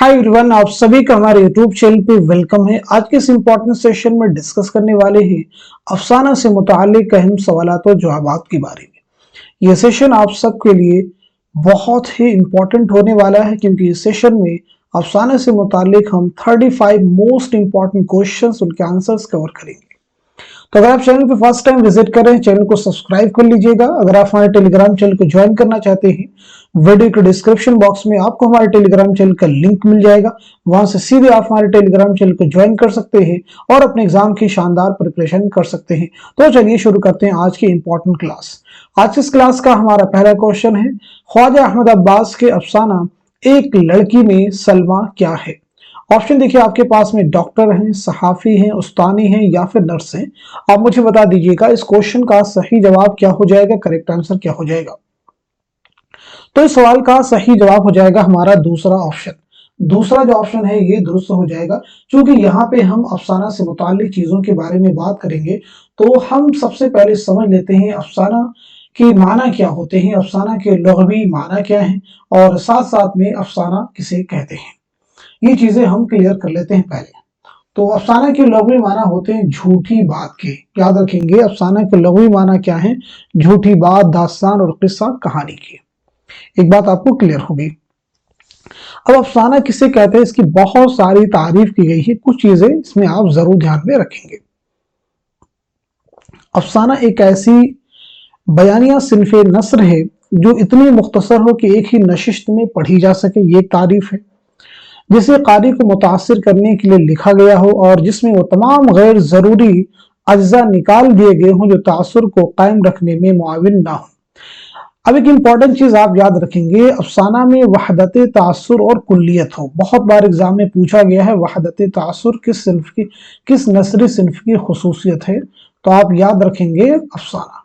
Hi everyone, आप सभी का हमारे यूट्यूब चैनल पे वेलकम है। आज के इस इम्पोर्टेंट सेशन में डिस्कस करने वाले हैं अफसाना से मुताल्लिक अहम सवालात और जवाबात के बारे में। यह सेशन आप सबके लिए बहुत ही इम्पोर्टेंट होने वाला है क्योंकि इस सेशन में अफसाना से मुताल्लिक हम 35 मोस्ट इम्पोर्टेंट क्वेश्चंस उनके आंसर्स कवर करेंगे। तो अगर आप चैनल पे फर्स्ट टाइम विजिट कर रहे हैं, चैनल को सब्सक्राइब कर लीजिएगा। अगर आप हमारे टेलीग्राम चैनल को ज्वाइन करना चाहते हैं, वीडियो के डिस्क्रिप्शन बॉक्स में आपको हमारे टेलीग्राम चैनल का लिंक मिल जाएगा। वहां से सीधे आप हमारे टेलीग्राम चैनल को ज्वाइन कर सकते हैं और अपने एग्जाम की शानदार प्रिपरेशन कर सकते हैं। तो चलिए शुरू करते हैं आज की इंपॉर्टेंट क्लास। आज इस क्लास का हमारा पहला क्वेश्चन है, ख्वाजा अहमद अब्बास के अफसाना एक लड़की में सलमा क्या है। ऑप्शन देखिए आपके पास में, डॉक्टर हैं, सहाफी हैं, उस्तानी हैं या फिर नर्स हैं। आप मुझे बता दीजिएगा इस क्वेश्चन का सही जवाब क्या हो जाएगा, करेक्ट आंसर क्या हो जाएगा। तो इस सवाल का सही जवाब हो जाएगा हमारा दूसरा ऑप्शन। दूसरा जो ऑप्शन है ये दुरुस्त हो जाएगा। क्योंकि यहाँ पे हम अफसाना से मुताल्लिक चीजों के बारे में बात करेंगे तो हम सबसे पहले समझ लेते हैं अफसाना के माना क्या होते हैं, अफसाना के लुग़वी माना क्या है और साथ साथ में अफसाना किसे कहते हैं। ये चीजें हम क्लियर कर लेते हैं पहले। तो अफसाना के लुग़वी माना होते हैं झूठी बात के। याद रखेंगे अफसाना के लुग़वी माना क्या है, झूठी बात, दास्तान और किस्सा, कहानी की। एक बात आपको क्लियर होगी। अब अफसाना किसे कहते हैं, इसकी बहुत सारी तारीफ की गई है। कुछ चीजें इसमें आप जरूर ध्यान में रखेंगे। अफसाना एक ऐसी बयानिया सिन्फ़े नस्र है जो इतनी मुख्तसर हो कि एक ही नशिस्त में पढ़ी जा सके, ये एक तारीफ है। जिसे कारी को मुतासिर करने के लिए लिखा गया हो और जिसमें वो तमाम गैर जरूरी अज्जा निकाल दिए गए हों जो तासुर को कायम रखने में मुआविन ना हो। अब एक इंपॉर्टेंट चीज आप याद रखेंगे, अफसाना में वहदत तासुर और कुल्लियत हो। बहुत बार एग्जाम में पूछा गया है वहदत तासुर किस सिन्फ की, किस नस्री सिन्फ की खुसूसियत है। तो आप याद रखेंगे अफसाना।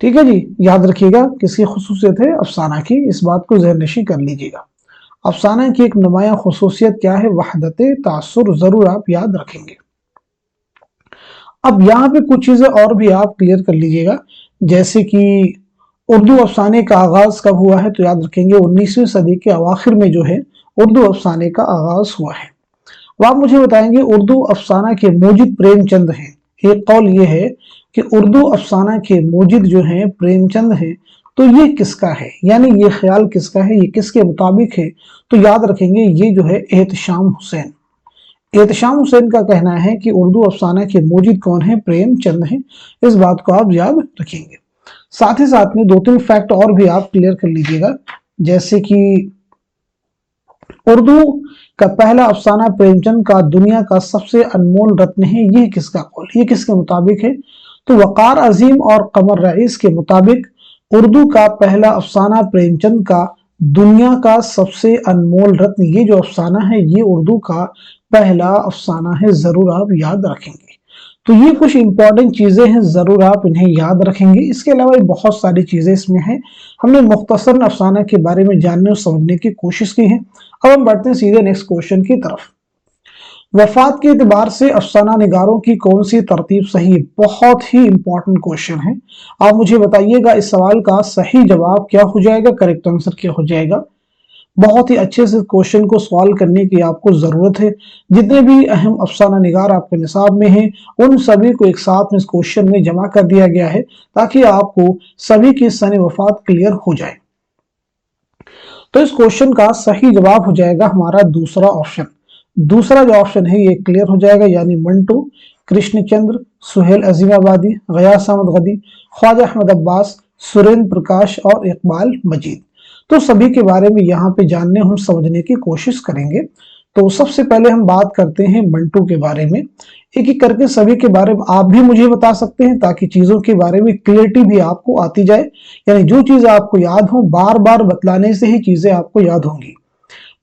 ठीक है जी, याद रखिएगा किसकी खुसूसियत है, अफसाना की। इस बात को ज़हननशीं कर लीजिएगा। अफसाना की एक नुमाया खुसूसियत क्या है, वहदत तासुर, जरूर आप याद रखेंगे। अब यहाँ पे कुछ चीजें और भी आप क्लियर कर लीजिएगा, जैसे कि उर्दू अफसाने का आगाज कब हुआ है। तो याद रखेंगे 19वीं सदी के अवाखिर में जो है उर्दू अफसाने का आगाज हुआ है। अब आप मुझे बताएंगे उर्दू अफसाना के मूजिद प्रेमचंद हैं। एक कौल ये है कि उर्दू अफसाना के मूजिद जो हैं प्रेमचंद हैं। तो ये किसका है, यानी ये ख्याल किसका है, ये किसके मुताबिक है। तो याद रखेंगे ये जो है एहतशाम हुसैन। एहतशाम हुसैन का कहना है कि उर्दू अफसाना के मूजिद कौन है, प्रेमचंद हैं। इस बात को आप याद रखेंगे। साथ ही साथ में 2-3 फैक्ट और भी आप क्लियर कर लीजिएगा, जैसे कि उर्दू का पहला अफसाना प्रेमचंद का दुनिया का सबसे अनमोल रत्न है, ये किसका कौल, ये किसके मुताबिक है। तो वकार अजीम और कमर रईस के मुताबिक उर्दू का पहला अफसाना प्रेमचंद का दुनिया का सबसे अनमोल रत्न, ये जो अफसाना है ये उर्दू का पहला अफसाना है। जरूर आप याद रखेंगे। तो ये कुछ इंपॉर्टेंट चीजें हैं, जरूर आप इन्हें याद रखेंगे। इसके अलावा बहुत सारी चीजें इसमें हैं। हमने मुख्तसर अफसाना के बारे में जानने और समझने की कोशिश की है। अब हम बढ़ते हैं सीधे नेक्स्ट क्वेश्चन की तरफ। वफात के एतबार से अफसाना निगारों की कौन सी तरतीब सही है। बहुत ही इंपॉर्टेंट क्वेश्चन है। आप मुझे बताइएगा इस सवाल का सही जवाब क्या हो जाएगा, करेक्ट आंसर क्या हो जाएगा। बहुत ही अच्छे से क्वेश्चन को सॉल्व करने की आपको जरूरत है। जितने भी अहम अफसाना निगार आपके निसाब में हैं उन सभी को एक साथ में इस क्वेश्चन में जमा कर दिया गया है ताकि आपको सभी की सन वफात क्लियर हो जाए। तो इस क्वेश्चन का सही जवाब हो जाएगा हमारा दूसरा ऑप्शन। दूसरा जो ऑप्शन है ये क्लियर हो जाएगा, यानी मंटू, कृष्णचंद्र, सुहेल अजीमाबादी, गयास अहमद गदी, ख्वाजा अहमद अब्बास, सुरेंद्र प्रकाश और इकबाल मजीद। तो सभी के बारे में यहाँ पे जानने हम समझने की कोशिश करेंगे। तो सबसे पहले हम बात करते हैं मंटू के बारे में। एक एक करके सभी के बारे में आप भी मुझे बता सकते हैं ताकि चीजों के बारे में क्लियरिटी भी आपको आती जाए। यानी जो चीज आपको याद हो बार बार बतलाने से ही चीजें आपको याद होंगी।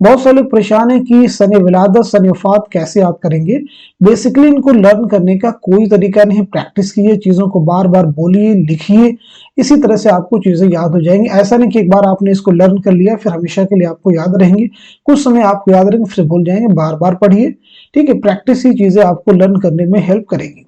बहुत सारे लोग परेशान है कि सन विलादत, सन वफात कैसे याद करेंगे। बेसिकली इनको लर्न करने का कोई तरीका नहीं, प्रैक्टिस कीजिए, चीजों को बार बार बोलिए, लिखिए, इसी तरह से आपको चीजें याद हो जाएंगी। ऐसा नहीं कि एक बार आपने इसको लर्न कर लिया फिर हमेशा के लिए आपको याद रहेंगे। कुछ समय आपको याद रहेंगे फिर भूल जाएंगे। बार बार पढ़िए, ठीक है। प्रैक्टिस ही चीजें आपको लर्न करने में हेल्प करेगी।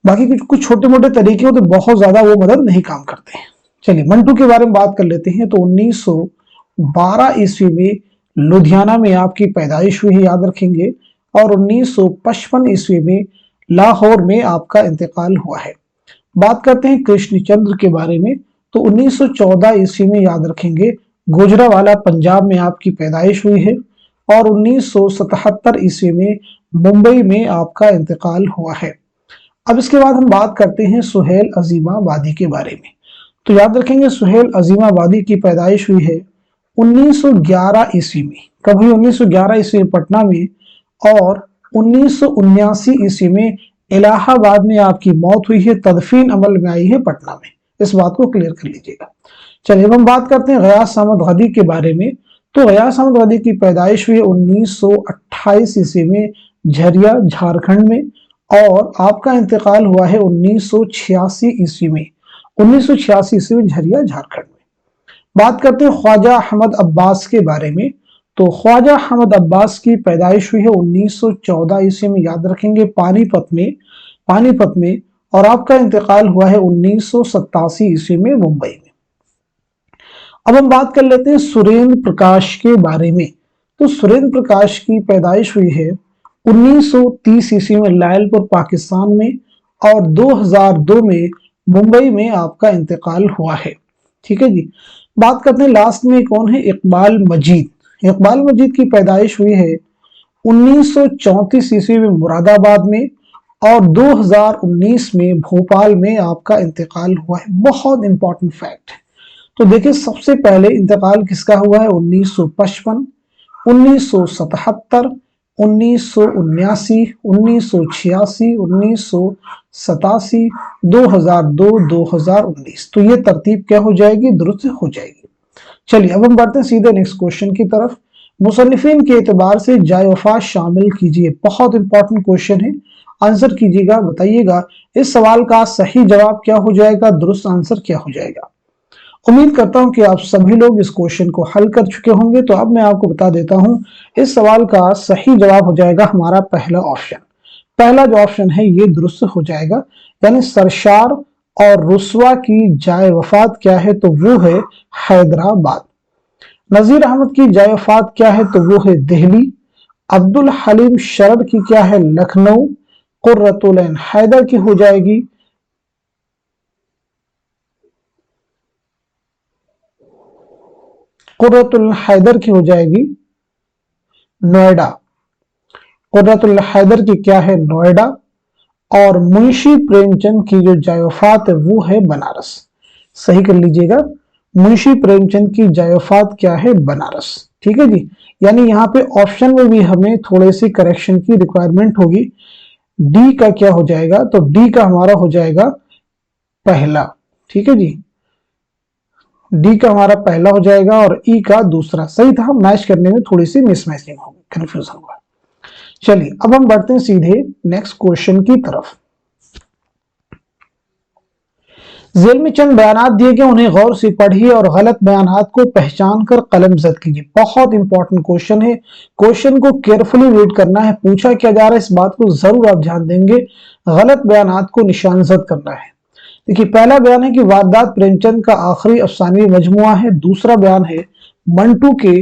बाकी कुछ छोटे मोटे तरीके हो तो बहुत ज्यादा वो मदद नहीं काम करते हैं। चलिए मंटू के बारे में बात कर लेते हैं। तो 1912 ईस्वी में लुधियाना में आपकी पैदाइश हुई है, याद रखेंगे, और 1955 ईस्वी में लाहौर में आपका इंतकाल हुआ है। बात करते हैं कृष्णचंद्र के बारे में, तो 1914 ईस्वी में, याद रखेंगे, गुजरावाला पंजाब में आपकी पैदाइश हुई है, और 1977 ईस्वी में मुंबई में आपका इंतकाल हुआ है। अब इसके बाद हम बात करते हैं सुहेल अजीमाबादी के बारे में। तो याद रखेंगे सुहेल अजीमाबादी की पैदाइश हुई है 1911 ईस्वी में। कब हुई? 1911 ईस्वी में पटना में, और 1979 ईस्वी में इलाहाबाद में आपकी मौत हुई है, तदफीन अमल में आई है पटना में। इस बात को क्लियर कर लीजिएगा। चलिए अब हम बात करते हैं गयास अहमद गदी के बारे में। तो गयास अहमद गदी की पैदाइश हुई 1928 ईस्वी में झरिया झारखंड में, और आपका इंतकाल हुआ है 1986 ईस्वी में। 1986 ईस्वी में झरिया झारखंड में। बात करते हैं ख्वाजा अहमद अब्बास के बारे में। तो ख्वाजा अहमद अब्बास की पैदाइश हुई है 1914 ईस्वी में, याद रखेंगे, पानीपत में, और आपका इंतकाल हुआ है 1987 ईस्वी में मुंबई में। अब हम बात कर लेते हैं सुरेंद्र प्रकाश के बारे में। तो सुरेंद्र प्रकाश की पैदाइश हुई है 1930 ईस्वी में लायलपुर पाकिस्तान में, और 2002 में मुंबई में आपका इंतकाल हुआ है। ठीक है जी। बात करते हैं लास्ट में कौन है? इकबाल मजीद। इकबाल मजीद की पैदाइश हुई है 1934 ईस्वी में मुरादाबाद में, और 2019 में भोपाल में आपका इंतकाल हुआ है। बहुत इंपॉर्टेंट फैक्ट। तो देखिए सबसे पहले इंतकाल किसका हुआ है? 1955, 1977, 1979, 1986, 1987, 2002, 2019। तो ये तरतीब क्या हो जाएगी? दुरुस्त हो जाएगी। चलिए अब हम बढ़ते हैं सीधे नेक्स्ट क्वेश्चन की तरफ। मुसन्निफिन के एतबार से जाए वफात शामिल कीजिए। बहुत इंपॉर्टेंट क्वेश्चन है, आंसर कीजिएगा, बताइएगा इस सवाल का सही जवाब क्या हो जाएगा, दुरुस्त आंसर क्या हो जाएगा। उम्मीद करता हूं कि आप सभी लोग इस क्वेश्चन को हल कर चुके होंगे। तो अब मैं आपको बता देता हूं, इस सवाल का सही जवाब हो जाएगा हमारा पहला ऑप्शन। पहला जो ऑप्शन है ये दुरुस्त हो जाएगा, यानी सरशार और रुस्वा की जाए वफात क्या है? तो वो है हैदराबाद। नजीर अहमद की जाए वफात क्या है? तो वो है दिल्ली। अब्दुल हलीम शरद की क्या है? लखनऊ। कुर्रतुल ऐन हैदर की हो जाएगी कुर्रतुल हैदर की हो जाएगी नोएडा। कुर्रतुल हैदर की क्या है? नोएडा। और मुंशी प्रेमचंद की जो जाए वफात है वो है बनारस। सही कर लीजिएगा, मुंशी प्रेमचंद की जाए वफात क्या है? बनारस। ठीक है जी। यानी यहाँ पे ऑप्शन में भी हमें थोड़े सी करेक्शन की रिक्वायरमेंट होगी। डी का क्या हो जाएगा? तो डी का हमारा हो जाएगा पहला। ठीक है जी, डी का हमारा पहला हो जाएगा और ई का दूसरा। सही था, मैच करने में थोड़ी सी मिसमैचिंग होगी, कंफ्यूजन हुआ। चलिए अब हम बढ़ते हैं सीधे नेक्स्ट क्वेश्चन की तरफ। जेल में चंद बयानात दिए गए, उन्हें गौर से पढ़िए और गलत बयानात को पहचान कर कलमजद कीजिए। बहुत इंपॉर्टेंट क्वेश्चन है, क्वेश्चन को केयरफुली रीड करना है। पूछा क्या जा रहा है इस बात को जरूर आप ध्यान देंगे। गलत बयानात को निशानजद करना है। देखिए पहला बयान है कि वारदात प्रेमचंद का आखिरी अफसानवी मजमुआ है। दूसरा बयान है मंटू के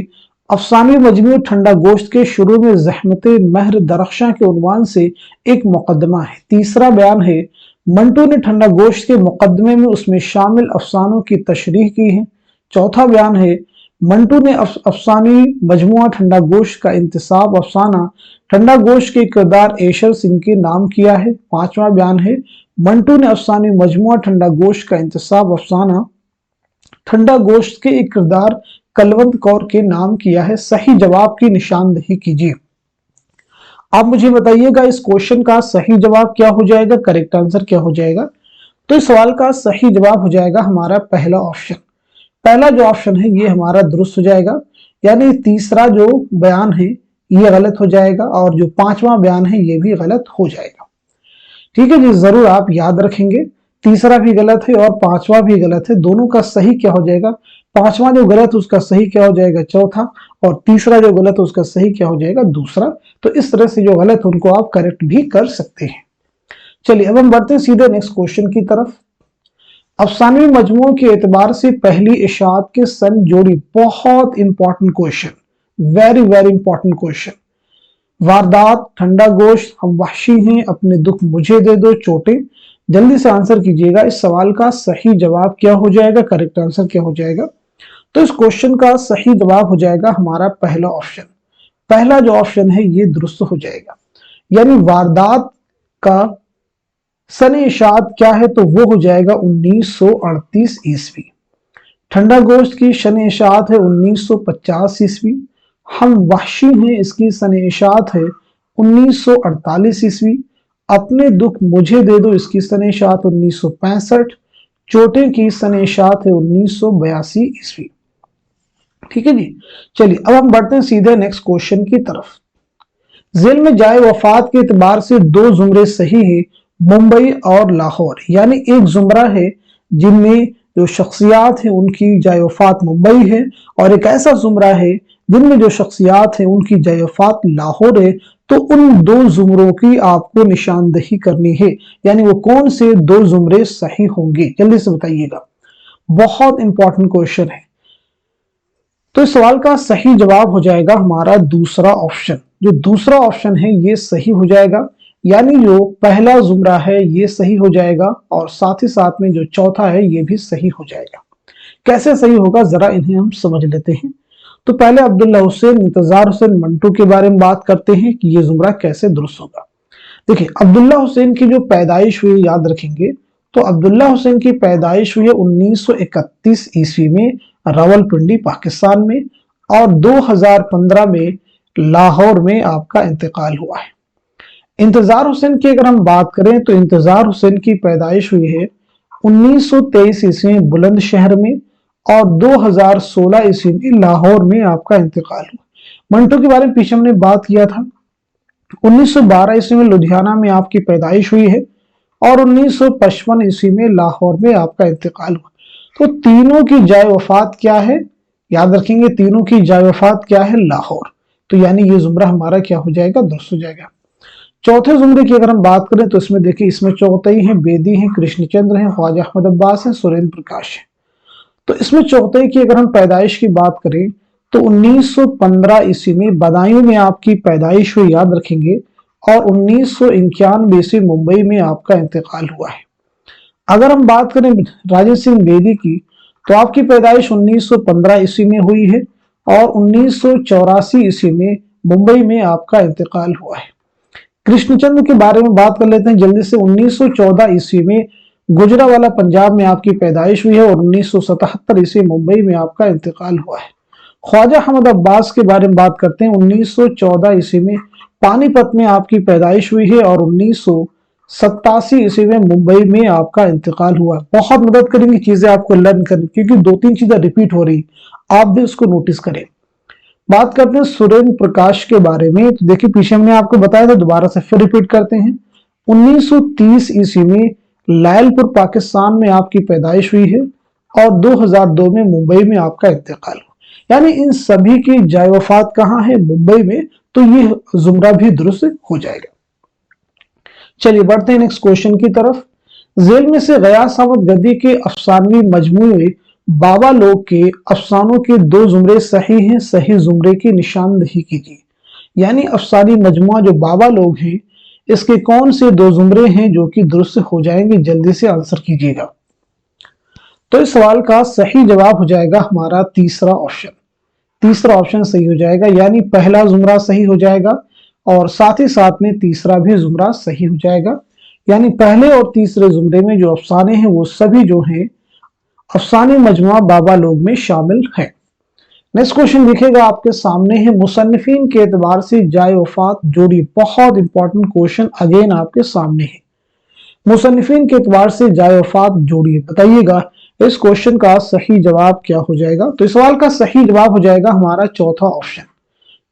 अफसानवी मजमू ठंडा गोश्त के शुरू में जहमत महर दरख्शां के उन्वान से एक मुकदमा है। तीसरा बयान है मंटू ने ठंडा गोश्त के मुकदमे में उसमें शामिल अफसानों की तशरीह की है। चौथा बयान है मंटू ने अफसानी मजमुआ ठंडा गोश्त का इंतसाब अफसाना ठंडा गोश्त के किरदार एशर सिंह के नाम किया है। पांचवा बयान है मंटू ने अफसानी मजमुआ ठंडा गोश्त का इंतसाब अफसाना ठंडा गोश्त के एक किरदार कलवंत कौर के नाम किया है। सही जवाब की निशानदेही कीजिए। आप मुझे बताइएगा इस क्वेश्चन का सही जवाब क्या हो जाएगा, करेक्ट आंसर क्या हो जाएगा। तो इस सवाल का सही जवाब हो जाएगा हमारा पहला ऑप्शन। पहला जो ऑप्शन है ये हमारा दुरुस्त हो जाएगा, यानी तीसरा जो बयान है ये गलत हो जाएगा और जो पांचवा बयान है ये भी गलत हो जाएगा। ठीक है जी, जरूर आप याद रखेंगे। तीसरा भी गलत है और पांचवा भी गलत है। दोनों का सही क्या हो जाएगा? पांचवा जो गलत है उसका सही क्या हो जाएगा? चौथा। और तीसरा जो गलत है उसका सही क्या हो जाएगा? दूसरा। तो इस तरह से जो गलत है उनको आप करेक्ट भी कर सकते हैं। चलिए अब हम बढ़ते हैं सीधे नेक्स्ट क्वेश्चन की तरफ। अफसानवी मजमूओं के एतबार से पहली इशाअत के सन जोड़ी। बहुत important question, very very important question. वारदात, ठंडा गोश्त, हम वहशी हैं, अपने दुख मुझे दे दो, चोटें। जल्दी से आंसर कीजिएगा। इस सवाल का सही जवाब क्या हो जाएगा, करेक्ट आंसर क्या हो जाएगा? तो इस क्वेश्चन का सही जवाब हो जाएगा हमारा पहला ऑप्शन। पहला जो ऑप्शन है ये दुरुस्त हो जाएगा। यानी वारदात का सने इशात क्या है, तो वो हो जाएगा 1938 ईस्वी। ठंडा गोश्त की शने इशात है 1950 ईस्वी। हम वहशी हैं, इसकी सने इशात है 1948 ईस्वी। अपने दुख मुझे दे दो, इसकी सने इशात 1965। चोटें की सने इशात है 1982 ईस्वी। ठीक है जी। चलिए अब हम बढ़ते हैं सीधे नेक्स्ट क्वेश्चन की तरफ। जेल में जाए वफात के एतबार से दो जुमरे सही है, मुंबई और लाहौर। यानी एक जुमरा है जिनमें जो शख्सियात है उनकी जाए वफात मुंबई है, और एक ऐसा जुमरा है जिनमें जो शख्सियात है उनकी जाए वफात लाहौर है। तो उन दो जुमरों की आपको निशानदही करनी है, यानी वो कौन से दो जुमरे सही होंगे, जल्दी से बताइएगा। बहुत इंपॉर्टेंट क्वेश्चन है। तो इस सवाल का सही जवाब हो जाएगा हमारा दूसरा ऑप्शन। जो दूसरा ऑप्शन है ये सही हो जाएगा, यानी जो पहला जुमरा है ये सही हो जाएगा, और साथ ही साथ में जो चौथा है ये भी सही हो जाएगा। कैसे सही होगा, जरा इन्हें हम समझ लेते हैं। तो पहले अब्दुल्ला हुसैन, इंतजार हुसैन, मंटू के बारे में बात करते हैं कि ये जुमरा कैसे दुरुस्त होगा। देखिए, अब्दुल्ला हुसैन की जो पैदाइश हुई, याद रखेंगे, तो अब्दुल्ला हुसैन की पैदाइश हुई है 1931 ईस्वी में रावलपिंडी पाकिस्तान में, और 2015 में लाहौर में आपका इंतकाल हुआ है। इंतजार हुसैन की अगर हम बात करें तो इंतजार हुसैन की पैदाइश हुई है 1923 ईस्वी में बुलंदशहर में, और 2016 ईस्वी में लाहौर में आपका इंतकाल हुआ। मंटू के बारे में पीछे हमने बात किया था। 1912 ईस्वी में लुधियाना में आपकी पैदाइश हुई है, और 1955 ईस्वी में लाहौर में आपका इंतकाल हुआ। तो तीनों की जाए वफात क्या है, याद रखेंगे, तीनों की जाए वफात क्या है, लाहौर। तो यानी ये जुमरा हमारा क्या हो जाएगा, दुरुस्त हो जाएगा। चौथे जुमरे की अगर हम बात करें तो इसमें देखिए, इसमें चौथई है, बेदी है, कृष्णचंद्र है, ख्वाजा अहमद अब्बास है, सुरेंद्र प्रकाश है। तो इसमें चौथई की अगर हम पैदाइश की बात करें तो 1915 ईस्वी में बदायूं में आपकी पैदाइश हुई, याद रखेंगे, और 1991 ईस्वी मुंबई में आपका इंतकाल हुआ है। अगर हम बात करें राजेंद्र सिंह बेदी की, तो आपकी पैदाइश 1915 ईस्वी में हुई है, और 1984 ईस्वी में मुंबई में आपका इंतकाल हुआ है। कृष्णचंद्र के बारे में बात कर लेते हैं जल्दी से। 1914 ईस्वी में गुजरावाला पंजाब में आपकी पैदाइश हुई है, और 1977 ईस्वी मुंबई में आपका इंतकाल हुआ है। ख्वाजा अहमद अब्बास के बारे में बात करते हैं। 1914 ईस्वी में पानीपत में आपकी पैदाइश हुई है, और 1987 ईस्वी में मुंबई में आपका इंतकाल हुआ। बहुत मदद करेंगी चीजें आपको लर्न करने, क्योंकि दो तीन चीजें रिपीट हो रही, आप भी उसको नोटिस करें। बात करते हैं सुरेंद्र प्रकाश के बारे में। तो देखिए, पीछे हमने आपको बताया था, दोबारा से फिर रिपीट करते हैं। 1930 ईस्वी में लायलपुर पाकिस्तान में आपकी पैदाइश हुई है, और 2002 में मुंबई में आपका इंतकाल हुआ। यानी इन सभी की जाए वफात कहाँ है, मुंबई में। तो ये जुमरा भी दुरुस्त हो जाएगा। चलिए बढ़ते हैं नेक्स्ट क्वेश्चन की तरफ। जेल में से गयास अहमद गद्दी के अफसानवी मजमूए बाबा लोग के अफसानों के दो जुमरे सही हैं, सही जुमरे की निशानदही कीजिए। यानी अफसानी मजमुआ जो बाबा लोग हैं, इसके कौन से दो जुमरे हैं जो कि दुरुस्त हो जाएंगे, जल्दी से आंसर कीजिएगा। तो इस सवाल का सही जवाब हो जाएगा हमारा तीसरा ऑप्शन। तीसरा ऑप्शन सही हो जाएगा, यानी पहला जुमरा सही हो जाएगा, और साथ ही साथ में तीसरा भी जुमरा सही हो जाएगा। यानी पहले और तीसरे जुमरे में जो अफसाने हैं वो सभी जो हैं अफसाने मजमुआ बाबा लोग में शामिल है। नेक्स्ट क्वेश्चन लिखेगा आपके सामने है, मुसन्निफीन के एतबार से जाए वफात जोड़ी। बहुत इंपॉर्टेंट क्वेश्चन अगेन आपके सामने है। मुसन्निफीन के एतबार से जाए वफात जोड़िए, बताइएगा इस क्वेश्चन का सही जवाब क्या हो जाएगा। तो इस सवाल का सही जवाब हो जाएगा हमारा चौथा ऑप्शन।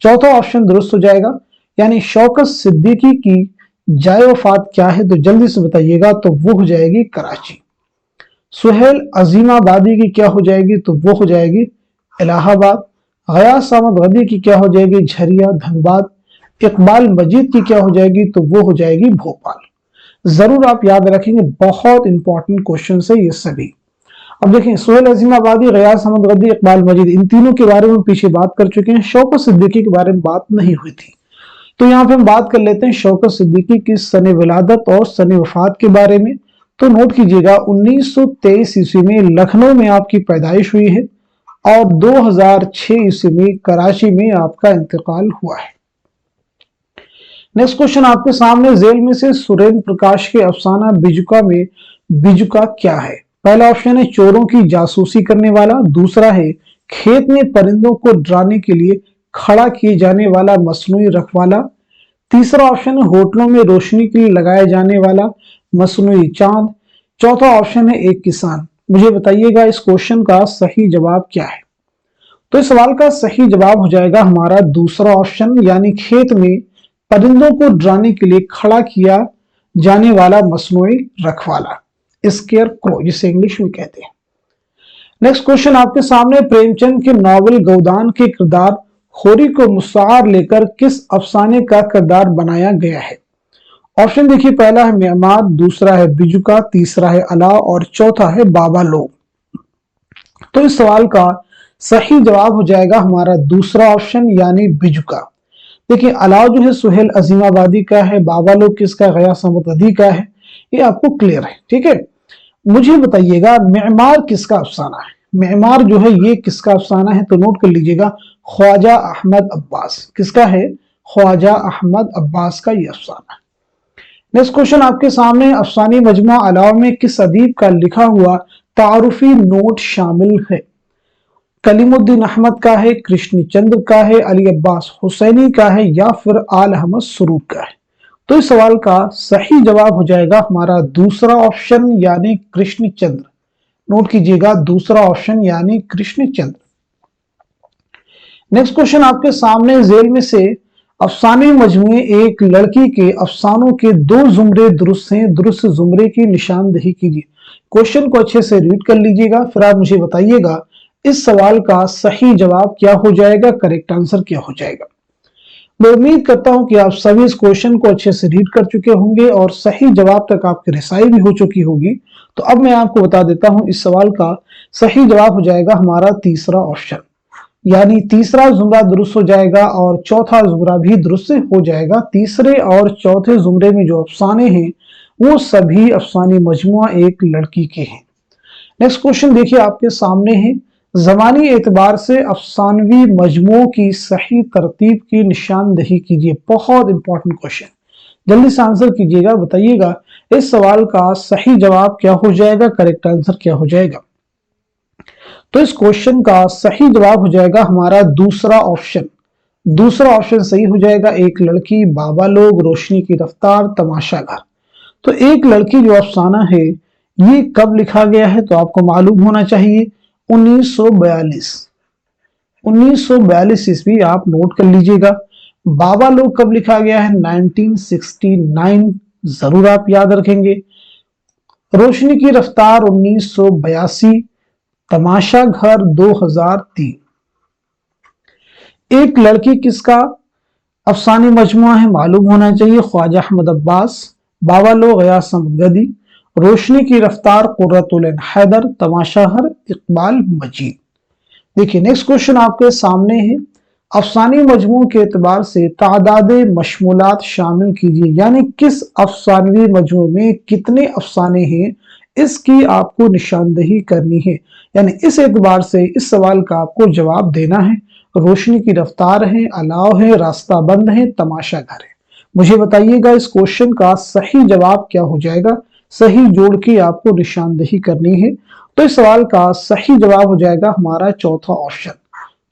चौथा ऑप्शन दुरुस्त हो जाएगा, यानी शौकत सिद्दीकी की जाए वफात क्या है, तो जल्दी से बताइएगा। तो वो हो जाएगी कराची। सुहेल अजीमाबादी की क्या हो जाएगी, तो वो हो जाएगी इलाहाबाद। गयास अहमद गद्दी की क्या हो जाएगी, झरिया धनबाद। इकबाल मजीद की क्या हो जाएगी, तो वो हो जाएगी भोपाल। जरूर आप याद रखेंगे, बहुत इंपॉर्टेंट क्वेश्चन है ये सभी। अब देखें, सुहेल अजीम आबादी, गयास अहमद गद्दी, इकबाल मजीद, इन तीनों के बारे में पीछे बात कर चुके हैं। शौकत सिद्दीकी के बारे में बात नहीं हुई थी, तो यहाँ पे हम बात कर लेते हैं शौकत सिद्दीकी की सने विलादत और सने वफात के बारे में। तो नोट कीजिएगा, 1923 ईस्वी में लखनऊ में आपकी पैदाइश हुई है और 2006 ईस्वी में कराची में आपका इंतकाल हुआ है। नेक्स्ट क्वेश्चन आपके सामने, जेल में से सुरेंद्र प्रकाश के अफसाना बिजुका में बिजुका क्या है? पहला ऑप्शन है चोरों की जासूसी करने वाला, दूसरा है खेत में परिंदों को डराने के लिए खड़ा किए जाने वाला मसनूई रखवाला, तीसरा ऑप्शन है होटलों में रोशनी के लिए लगाया जाने वाला मसनूई चांद, चौथा ऑप्शन है एक किसान। मुझे बताइएगा इस क्वेश्चन का सही जवाब क्या है? तो इस सवाल का सही जवाब हो जाएगा हमारा दूसरा ऑप्शन, यानी खेत में परिंदों को डराने के लिए खड़ा किया जाने वाला मसनूई रखवाला, स्केयर क्रो जिसे इंग्लिश में कहते हैं। नेक्स्ट क्वेश्चन आपके सामने, प्रेमचंद के नॉवल गोदान के किरदार होरी को मुस्तार लेकर किस अफसाने का किरदार बनाया गया है? ऑप्शन देखिए, पहला है मेहमार, दूसरा है बिजुका, तीसरा है अलाव और चौथा है बाबा लोग। तो इस सवाल का सही जवाब हो जाएगा हमारा दूसरा ऑप्शन, यानी बिजुका। देखिए, अलाव जो है सुहेल अजीमाबादी का है, बाबा लोग किसका, गयास अहमद गद्दी का है, ये आपको क्लियर है, ठीक है। मुझे बताइएगा मेहमार किसका अफसाना है? मेहमार जो है ये किसका अफसाना है? तो नोट कर लीजिएगा, ख्वाजा अहमद अब्बास। किसका है? ख्वाजा अहमद अब्बास का ये अफसाना है। नेक्स्ट क्वेश्चन आपके सामने, अफसानी मजमुआ अलाव में किस अदीब का लिखा हुआ तारुफी नोट शामिल है? कलीमुद्दीन अहमद का है, कृष्ण चंद्र का है, अली अब्बास हुसैनी का है या फिर आल अहमद सुरूर का है? तो इस सवाल का सही जवाब हो जाएगा हमारा दूसरा ऑप्शन, यानी कृष्ण चंद्र। नोट कीजिएगा, दूसरा ऑप्शन यानी कृष्ण चंद्र। नेक्स्ट क्वेश्चन आपके सामने, जेल में से अफसाने मजमुए एक लड़की के अफसानों के दो जुमरे दुरुस्त हैं, दुरुस्त जुमरे की निशानदही कीजिए। क्वेश्चन को अच्छे से रीड कर लीजिएगा, फिर आप मुझे बताइएगा इस सवाल का सही जवाब क्या हो जाएगा, करेक्ट आंसर क्या हो जाएगा। मैं उम्मीद करता हूं कि आप सभी इस क्वेश्चन को अच्छे से रीड कर चुके होंगे और सही जवाब तक आपकी रिसाई भी हो चुकी होगी। तो अब मैं आपको बता देता हूं, इस सवाल का सही जवाब हो जाएगा हमारा तीसरा ऑप्शन, यानी तीसरा जुमरा दुरुस्त हो जाएगा और चौथा जुमरा भी दुरुस्त हो जाएगा। तीसरे और चौथे जुमरे में जो अफसाने हैं वो सभी अफसानी मजमुआ एक लड़की के हैं। नेक्स्ट क्वेश्चन देखिए आपके सामने है, ज़मानी एतबार से अफसानवी मजमुओं की सही तरतीब की निशानदही कीजिए। बहुत इंपॉर्टेंट क्वेश्चन, जल्दी से आंसर कीजिएगा, बताइएगा इस सवाल का सही जवाब क्या हो जाएगा, करेक्ट आंसर क्या हो जाएगा। तो इस क्वेश्चन का सही जवाब हो जाएगा हमारा दूसरा ऑप्शन। दूसरा ऑप्शन सही हो जाएगा, एक लड़की, बाबा लोग, रोशनी की रफ्तार, तमाशा घर। तो एक लड़की जो अफसाना है ये कब लिखा गया है? तो आपको मालूम होना चाहिए 1942 ईस्वी, आप नोट कर लीजिएगा। बाबा लोग कब लिखा गया है? 1969, जरूर आप याद रखेंगे। रोशनी की रफ्तार 1982, तमाशा घर 2003। एक लड़की किसका अफसानी मजमुआ है? मालूम होना चाहिए, ख्वाजा अहमद अब्बास, बाबा लोग गयास अहमद गद्दी, रोशनी की रफ्तार कुर्रतुल ऐन हैदर, तमाशा घर इकबाल मजीद। देखिए नेक्स्ट क्वेश्चन आपके सामने है, अफसानी मजमू के एतबार से तादाद मशमूलात शामिल कीजिए, यानी किस अफसानवी मजमू में कितने अफसाने हैं इसकी आपको निशानदही करनी है। यानी इस एतबार से इस सवाल का आपको जवाब देना है। रोशनी की रफ्तार है, अलाव है, रास्ता बंद है, तमाशा घर है। मुझे बताइएगा इस क्वेश्चन का सही जवाब क्या हो जाएगा। सही जोड़ के आपको निशानदही करनी है। तो इस सवाल का सही जवाब हो जाएगा हमारा चौथा ऑप्शन।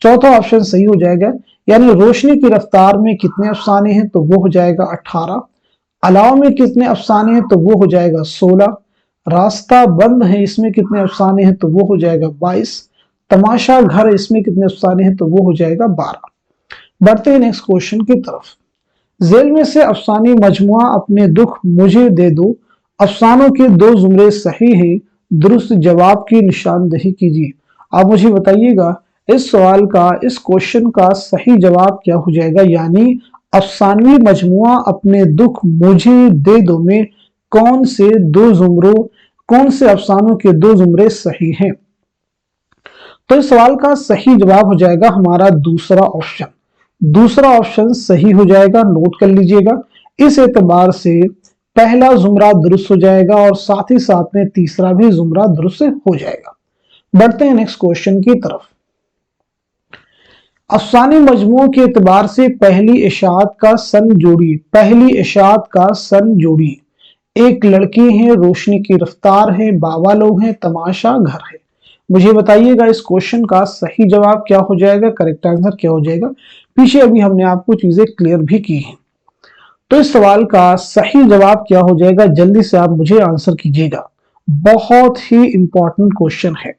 चौथा ऑप्शन सही हो जाएगा, यानी रोशनी की रफ्तार में कितने अफसाने हैं? तो वो हो जाएगा 18। अलाव में कितने अफसाने हैं? तो वो हो जाएगा 16। रास्ता बंद है, इसमें कितने अफसाने हैं? तो वो हो जाएगा 22। तमाशा घर, इसमें कितने अफसाने हैं? तो वो हो जाएगा 12। बढ़ते हैं नेक्स्ट क्वेश्चन की तरफ। जेल में से अफसानी मजमुआ अपने दुख मुझे दे दो, अफसानों के दो जुमरे सही हैं, दुरुस्त जवाब की निशानदही कीजिए। आप मुझे बताइएगा इस सवाल का, इस क्वेश्चन का सही जवाब क्या हो जाएगा। यानी अफसानवी मजमुआ अपने दुख मुझे दे दो में कौन से दो जुमरों कौन से अफसानों के 2 जुमरे सही हैं? तो इस सवाल का सही जवाब हो जाएगा हमारा दूसरा ऑप्शन। दूसरा ऑप्शन सही हो जाएगा, नोट कर लीजिएगा। इस एतबार से पहला जुमरा दुरुस्त हो जाएगा और साथ ही साथ में तीसरा भी जुमरा दुरुस्त हो जाएगा। बढ़ते हैं नेक्स्ट क्वेश्चन की तरफ। अफसानी मजमू के एतबार से पहली इशाअत का सन जोड़िए। पहली इशाअत का सन जोड़िए। एक लड़की है, रोशनी की रफ्तार है, बाबा लोग हैं, तमाशा घर है। मुझे बताइएगा इस क्वेश्चन का सही जवाब क्या हो जाएगा, करेक्ट आंसर क्या हो जाएगा। पीछे अभी हमने आपको चीजें क्लियर भी की हैं। तो इस सवाल का सही जवाब क्या हो जाएगा, जल्दी से आप मुझे आंसर कीजिएगा। बहुत ही इंपॉर्टेंट क्वेश्चन है,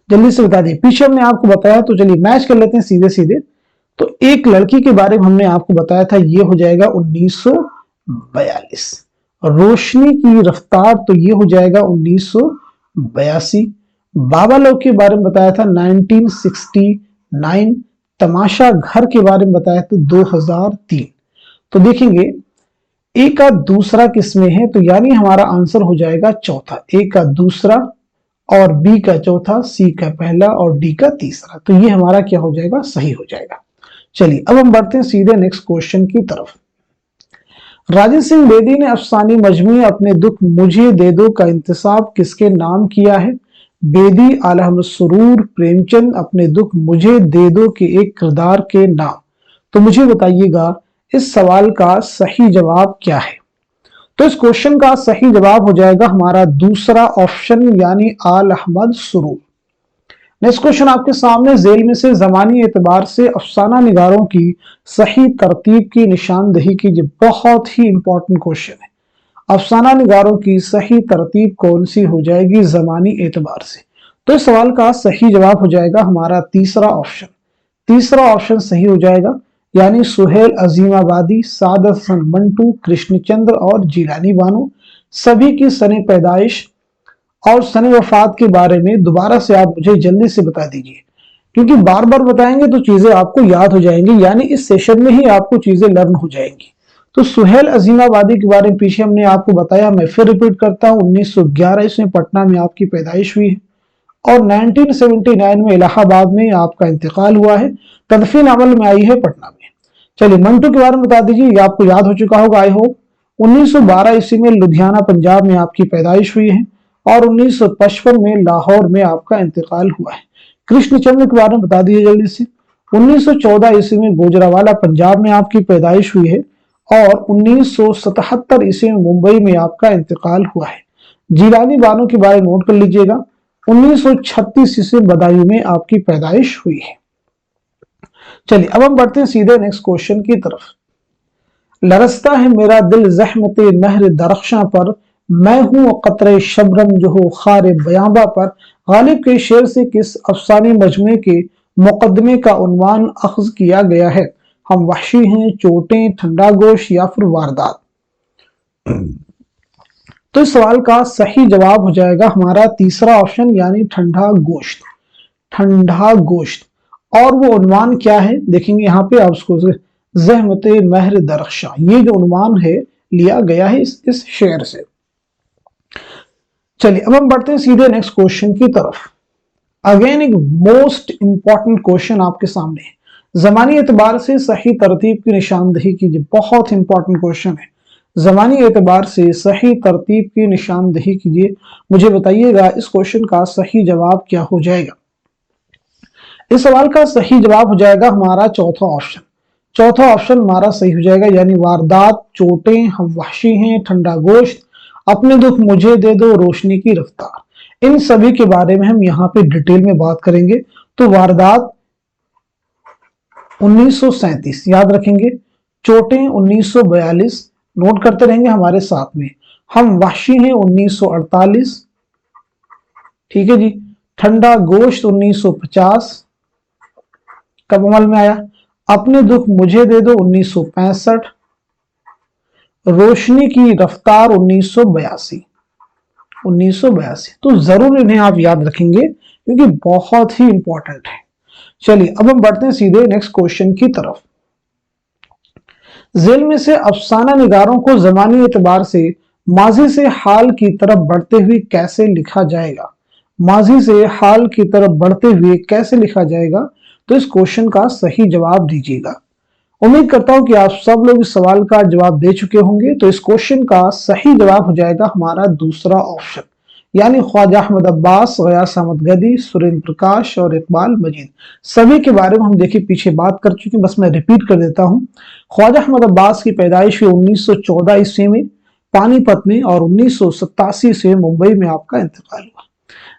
जल्दी से बता दिए। पीछे हमने आपको बताया, तो चलिए मैच कर लेते हैं सीधे सीधे। तो एक लड़की के बारे में हमने आपको बताया था, ये हो जाएगा 1942। रोशनी की रफ्तार, तो ये हो जाएगा 1982। बाबा लोग के बारे में बताया था 1969। तमाशा घर के बारे में बताया था 2003। तो देखेंगे ए का दूसरा किसमें है, तो यानी हमारा आंसर हो जाएगा चौथा। ए का दूसरा और बी का चौथा, सी का पहला और डी का तीसरा। तो ये हमारा क्या हो जाएगा, सही हो जाएगा। चलिए अब हम बढ़ते हैं सीधे नेक्स्ट क्वेश्चन की तरफ। राजेंद्र सिंह बेदी ने अफसानी मजमूए अपने दुख मुझे दे दो का इंतसाब किसके नाम किया है? बेदी, आला अहमद सुरूर, प्रेमचंद अपने दुख मुझे दे दो के एक किरदार के नाम। तो मुझे बताइएगा इस सवाल का सही जवाब क्या है। तो इस क्वेश्चन का सही जवाब हो जाएगा हमारा दूसरा ऑप्शन, यानी आल अहमद सुरूर। नेक्स्ट क्वेश्चन आपके सामने, जेल में से जमानी एतबार से अफसाना निगारों की सही तरतीब की निशानदही कीजिए। बहुत ही इंपॉर्टेंट क्वेश्चन है। अफसाना निगारों की सही तरतीब कौन सी हो जाएगी जमानी एतबार से? तो इस सवाल का सही जवाब हो जाएगा हमारा तीसरा ऑप्शन। तीसरा ऑप्शन सही हो जाएगा, यानी सुहेल अजीमाबादी, सादत हसन मंटू, कृष्णचंद्र और जिलानी बानो। सभी की सने पैदाइश और सने वफात के बारे में दोबारा से आप मुझे जल्दी से बता दीजिए, क्योंकि बार बार बताएंगे तो चीजें आपको याद हो जाएंगी, यानी इस सेशन में ही आपको चीजें लर्न हो जाएंगी। तो सुहेल अजीमाबादी के बारे में पीछे हमने आपको बताया, मैं फिर रिपीट करता हूं। 1911 ईस्वी में पटना में आपकी पैदाइश हुई है और 1979 में इलाहाबाद में आपका इंतकाल हुआ है। तदफीन अमल में आई है पटना में। चलिए मंटू के बारे में बता दीजिए, ये आपको याद हो चुका होगा आई होप। 1912 ईस्वी में लुधियाना पंजाब में आपकी पैदाइश हुई है और 1955 में लाहौर में आपका इंतकाल हुआ है। कृष्णचंद्र के बारे में बता दीजिए जल्दी से। 1914 ईस्वी में गुजरावाला पंजाब में आपकी पैदाइश हुई है और 1977 ईस्वी में मुंबई में आपका इंतकाल हुआ है। जिलानी बानो के बारे में नोट कर लीजिएगा। 1936 ईस्वी बदायूं में आपकी पैदाइश हुई है। चलिए अब हम बढ़ते हैं सीधे नेक्स्ट क्वेश्चन की तरफ। लरसता है मेरा दिल ज़हमते महर दरख्शां पर, मैं हूं कतरे शबरम जो हो खारे बयाबा पर। गालिब के शेर से किस अफसानी मजमे के मुकदमे का उन्वान अख्ज किया गया है? हम वहशी हैं, चोटें, ठंडा गोश या फिर वारदात? तो इस सवाल का सही जवाब हो जाएगा हमारा तीसरा ऑप्शन, यानी ठंडा गोश्त। ठंडा गोश्त। और वो उन्वान क्या है देखेंगे यहाँ पे आप उसको, ज़हमत महर दरख्शां, ये जो उन्वान है लिया गया है इस शेर से। चलिए अब हम बढ़ते हैं सीधे नेक्स्ट क्वेश्चन की तरफ। अगेन एक मोस्ट इंपॉर्टेंट क्वेश्चन आपके सामने है। जमानी एतबार से सही तरतीब की निशानदही कीजिए। बहुत इंपॉर्टेंट क्वेश्चन है। जमानी एतबार से सही तरतीब की निशानदही कीजिए। मुझे बताइएगा इस क्वेश्चन का सही जवाब क्या हो जाएगा। इस सवाल का सही जवाब हो जाएगा हमारा चौथा ऑप्शन। चौथा ऑप्शन हमारा सही हो जाएगा, यानी वारदात, चोटें, हम वहशी हैं, ठंडा गोश्त, अपने दुख मुझे दे दो, रोशनी की रफ्तार। इन सभी के बारे में हम यहाँ पे डिटेल में बात करेंगे। तो वारदात 1937 याद रखेंगे, चोटें 1942 नोट करते रहेंगे हमारे साथ में, हम वहशी हैं 1948, ठीक है जी, ठंडा गोश्त 1950 कब अमल में आया, अपने दुख मुझे दे दो 1965, रोशनी की रफ्तार 1982। तो जरूर इन्हें आप याद रखेंगे क्योंकि बहुत ही इंपॉर्टेंट है। चलिए अब हम बढ़ते हैं सीधे नेक्स्ट क्वेश्चन की तरफ। जेल में से अफसाना निगारों को जमानी एतबार से माजी से हाल की तरफ बढ़ते हुए कैसे लिखा जाएगा? माजी से हाल की तरफ बढ़ते हुए कैसे लिखा जाएगा? तो इस क्वेश्चन का सही जवाब दीजिएगा। उम्मीद करता हूं कि आप सब लोग इस सवाल का जवाब दे चुके होंगे। तो इस क्वेश्चन का सही जवाब हो जाएगा हमारा दूसरा ऑप्शन, यानी ख्वाजा अहमद अब्बास, गयास अहमद गदी, सुरेंद्र प्रकाश और इकबाल मजीद। सभी के बारे में हम देखिए पीछे बात कर चुके हैं, बस मैं रिपीट कर देता हूं। ख्वाजा अहमद अब्बास की पैदाइश हुई 1914 ईस्वी में पानीपत में, और 1987 ईस्वी में मुंबई में आपका इंतकाल हुआ।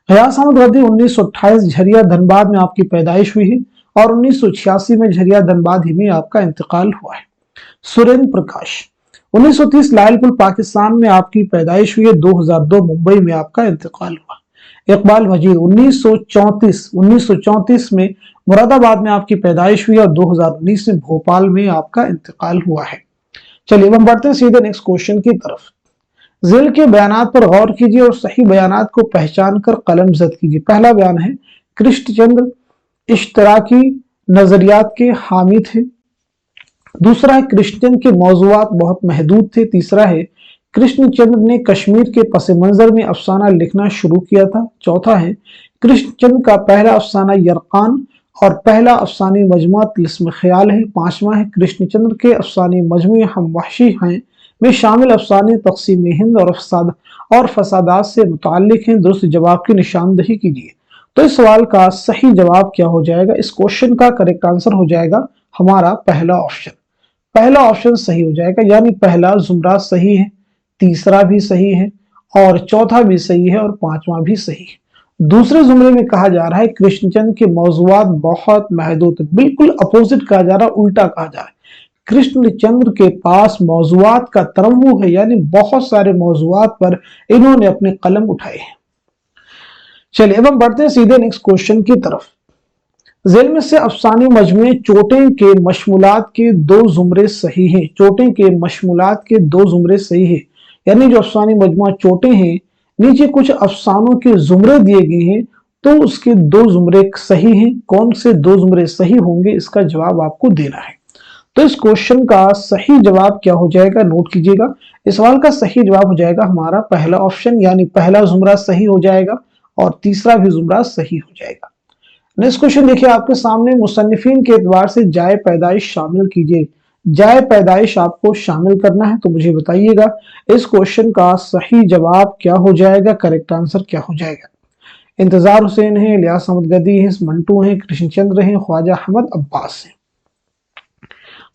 गयास अहमद गदी 1928 झरिया धनबाद में आपकी पैदाइश हुई है, और 1986 में झरिया धनबाद ही में आपका इंतकाल हुआ है। सुरेंद्र प्रकाश 1930 लायलपुर पाकिस्तान में आपकी पैदाइश हुई है, 2002 मुंबई में आपका इंतकाल हुआ। इकबाल मजीद 1934 में मुरादाबाद में आपकी पैदाइश हुई और 2019 में भोपाल में आपका इंतकाल हुआ है। चलिए अब हम बढ़ते हैं सीधे नेक्स्ट क्वेश्चन की तरफ। ज़िल के बयानात पर गौर कीजिए और सही बयानात को पहचान कर कलमज़द कीजिए। पहला बयान है, कृष्णचंद्र इश्तराकी नजरियात के हामी थे। दूसरा है, कृष्णचंद्र के मौज़ूआत बहुत महदूद थे। तीसरा है, कृष्णचंद्र ने कश्मीर के पस मंजर में अफसाना लिखना शुरू किया था। चौथा है, कृष्णचंद्र का पहला अफसाना यरकान और पहला अफसानी मजमुआ तिलिस्म ख्याल है। पांचवा है, कृष्णचंद्र के अफसानी मजमुए हम वहशी हैं में शामिल अफसाने तक़सीम हिंद और फसादात से मुताल्लिक हैं। दुरुस्त जवाब की निशानदही कीजिए। तो इस सवाल का सही जवाब क्या हो जाएगा? इस क्वेश्चन का करेक्ट आंसर हो जाएगा हमारा पहला ऑप्शन। पहला ऑप्शन सही हो जाएगा, यानी पहला जुमरा सही है, तीसरा भी सही है, और चौथा भी सही है, और पांचवा भी सही है। दूसरे जुमरे में कहा जा रहा है कृष्णचंद्र के मौज़ूआत बहुत महदूद, बिल्कुल अपोजिट कहा जा रहा है, उल्टा कहा जा रहा है। कृष्णचंद्र के पास मौज़ूआत का तनव्वु है, यानी बहुत सारे मौज़ूआत पर इन्होंने अपने कलम उठाए हैं। चलिए अब हम बढ़ते हैं सीधे नेक्स्ट क्वेश्चन की तरफ। ज़ेल में से अफसानी मजमुए चोटें के मशमूलात के दो जुमरे सही हैं। चोटें के मशमूलात के दो जुमरे सही है, यानी जो अफसानी मजमुआ चोटें हैं, नीचे कुछ अफसानों के जुमरे दिए गए हैं, तो उसके दो जुमरे सही हैं। कौन से दो जुमरे सही होंगे, इसका जवाब आपको देना है। तो इस क्वेश्चन का सही जवाब क्या हो जाएगा, नोट कीजिएगा। इस सवाल का सही जवाब हो जाएगा हमारा पहला ऑप्शन, यानी पहला जुमरा सही हो जाएगा और तीसरा भी जुमरा सही हो जाएगा। नेक्स्ट क्वेश्चन देखिए आपके सामने, मुसन्निफीन के एतबार से जाए पैदाइश शामिल कीजिए। जाए पैदाइश आपको शामिल करना है, तो मुझे बताइएगा इस क्वेश्चन का सही जवाब क्या हो जाएगा, करेक्ट आंसर क्या हो जाएगा। इंतजार हुसैन है, इलियास अहमद गदी है, मंटू है, कृष्णचंद्र है, ख्वाजा अहमद अब्बास है।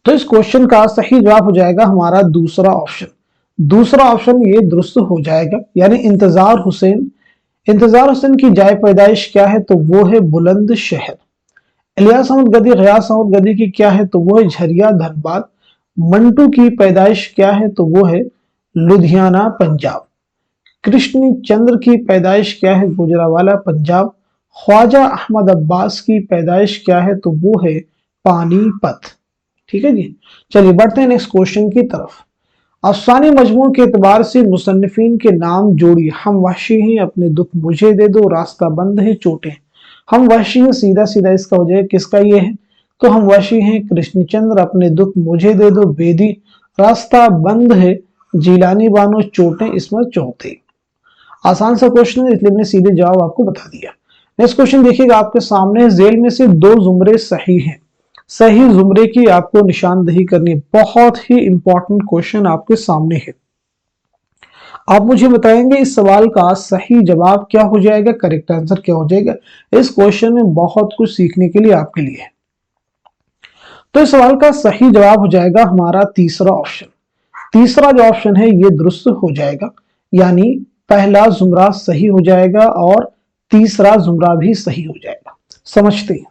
तो इस क्वेश्चन का सही जवाब हो जाएगा हमारा दूसरा ऑप्शन। दूसरा ऑप्शन ये दुरुस्त हो जाएगा, यानी इंतजार हुसैन। इंतजार हुसैन की जाए पैदाइश क्या है, तो वो है बुलंद शहर। इलियास अहमद गदी, गयास अहमद गदी की क्या है, तो वो है झरिया धनबाद। मंटू की पैदाइश क्या है, तो वो है लुधियाना पंजाब। कृष्णचंद्र की पैदाइश क्या है, गुजरावाला पंजाब। ख्वाजा अहमद अब्बास की पैदाइश क्या है, तो वो है पानीपत। ठीक है जी। चलिए बढ़ते हैं नेक्स्ट क्वेश्चन की तरफ। अफसानी मजमू के एतबार से मुसन्निफीन के नाम जोड़िए। हम वहशी हैं, अपने दुख मुझे दे दो, रास्ता बंद है, चोटें। हम वहशी हैं, सीधा सीधा इसका हो जाएगा, किसका ये है, तो हम वहशी हैं कृष्णचंद्र, अपने दुख मुझे दे दो बेदी, रास्ता बंद है जीलानी बानो, चोटें इसमें चौथे। आसान सा क्वेश्चन है, इसलिए मैंने सीधे जवाब आपको बता दिया। नेक्स्ट क्वेश्चन देखिएगा आपके सामने, जेल में से दो जुमरे सही हैं। सही जुमरे की आपको निशानदही करनी है। बहुत ही इंपॉर्टेंट क्वेश्चन आपके सामने है। आप मुझे बताएंगे इस सवाल का सही जवाब क्या हो जाएगा, करेक्ट आंसर क्या हो जाएगा। इस क्वेश्चन में बहुत कुछ सीखने के लिए आपके लिए है। तो इस सवाल का सही जवाब हो जाएगा हमारा तीसरा ऑप्शन। तीसरा जो ऑप्शन है ये दुरुस्त हो जाएगा, यानी पहला जुमरा सही हो जाएगा और तीसरा जुमरा भी सही हो जाएगा। समझते हैं।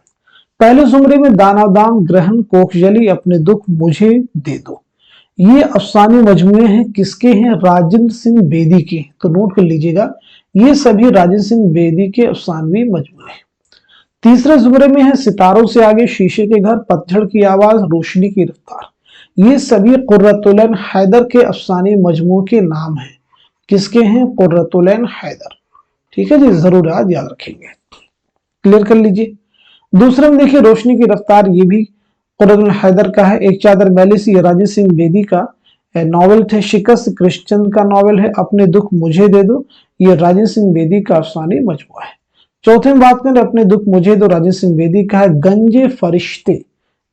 पहले जुमरे में दानादाम ग्रहण कोखजली, अपने दुख मुझे दे दो, ये अफसानी मजमुए हैं, किसके हैं, राजेंद्र सिंह बेदी के। तो नोट कर लीजिएगा, ये सभी राजेंद्र सिंह बेदी के अफसानवी मजमुए हैं। तीसरे जुमरे में है सितारों से आगे, शीशे के घर, पतझड़ की आवाज, रोशनी की रफ्तार, ये सभी कुर्रतुलैन हैदर के अफसानी मजमू के नाम हैं। किसके हैं, कुर्रतुलैन हैदर। ठीक है जी, जरूर याद रखेंगे, क्लियर कर लीजिए। दूसरे में देखिए रोशनी की रफ्तार, ये भी कुर्रतुलैन हैदर का है। एक चादर मैली सी, राजेंद्र सिंह बेदी का। नॉवेल थे शिकस्त कृष्णचंद्र का नॉवेल है अपने दुख मुझे दे दो, ये राजेंद्र सिंह बेदी का अफसानी मजमूआ है। चौथे में बात करें अपने दुख मुझे दो, राजेंद्र सिंह बेदी का है। गंजे फरिश्ते,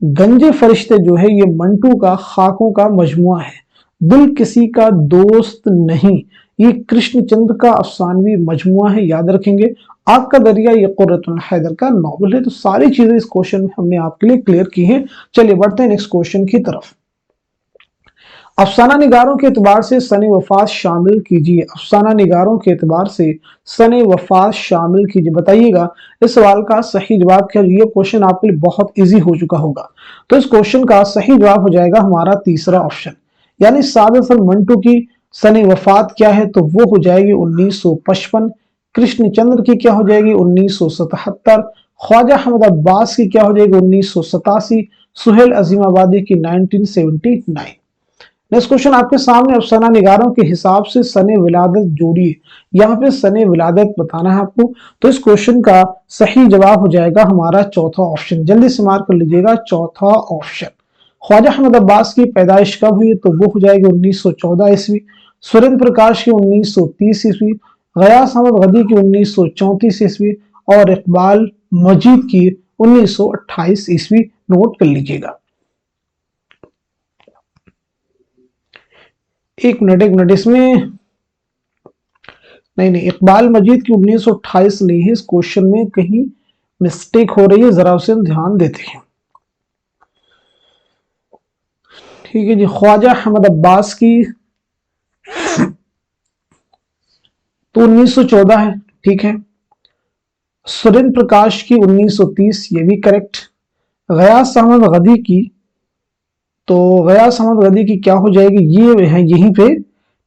गंजे फरिश्ते जो है ये मंटू का खाकों का मजमुआ है। दिल किसी का दोस्त नहीं, ये कृष्णचंद्र का अफसानवी मजमुआ है, याद रखेंगे। आग का दरिया ये कुर्रतुल हैदर का नॉवल है। तो सारी चीजें इस क्वेश्चन में हमने आपके लिए क्लियर की हैं। चलिए बढ़ते हैं नेक्स्ट क्वेश्चन की तरफ। अफसाना निगारों के एतबार से सने वफात शामिल कीजिए। अफसाना निगारों के एतबार से सने वफात शामिल कीजिए, बताइएगा इस सवाल का सही जवाब क्या। ये क्वेश्चन आपके लिए बहुत इजी हो चुका होगा। तो इस क्वेश्चन का सही जवाब हो जाएगा हमारा तीसरा ऑप्शन, यानी साद हसन मंटू की सने वफात क्या है, तो वो हो जाएगी 1955। कृष्णचंद्र की क्या हो जाएगी 1977। ख्वाजा अहमद अब्बास की क्या हो जाएगी 1987। सुहेल अजीमाबादी की 1979। नेक्स्ट क्वेश्चन आपके सामने, अफसाना निगारों के हिसाब से सने विलादत जोड़िए। यहाँ पे सने विलादत बताना है आपको। तो इस क्वेश्चन का सही जवाब हो जाएगा हमारा चौथा ऑप्शन, जल्दी से मार्क कर लीजिएगा, चौथा ऑप्शन। ख्वाजा अहमद अब्बास की पैदाइश कब हुई, तो वो हो जाएगी 1914 ईस्वी। सुरेंद्र प्रकाश की 1930 ईस्वी। गयास अहमद गदी की 1934 ईस्वी और इकबाल मजीद की 1928 ईस्वी। नोट कर लीजिएगा। एक मिनट इसमें नहीं, इकबाल मजीद की 1928 नहीं है, इस क्वेश्चन में कहीं मिस्टेक हो रही है, जरा उसे हम ध्यान देते हैं। ठीक है जी, ख्वाजा अहमद अब्बास की तो 1914 है, ठीक है। सुरेंद्र प्रकाश की 1930, ये भी करेक्ट। गयास अहमद गदी की, तो गयास अहमद गदी की क्या हो जाएगी, ये है यहीं पे,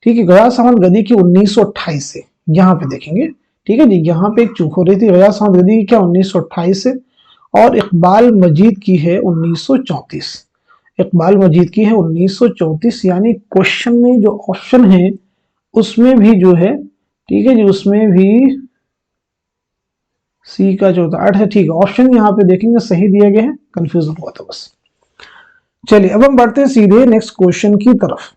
ठीक है। गयास अहमद गदी की 1928 से, यहाँ पे देखेंगे, ठीक है जी, यहाँ पे एक चूक हो रही थी। गयास अहमद गदी की क्या 1928 से, और इकबाल मजीद की है 1934। इकबाल मजीद की है 1934, यानी क्वेश्चन में जो ऑप्शन है उसमें भी जो है, ठीक है जी, उसमें भी सी का जो था 8 है, ठीक है। ऑप्शन यहाँ पे देखेंगे सही दिया गया है, कंफ्यूजन हुआ था बस। चलिए अब हम बढ़ते हैं सीधे नेक्स्ट क्वेश्चन की तरफ।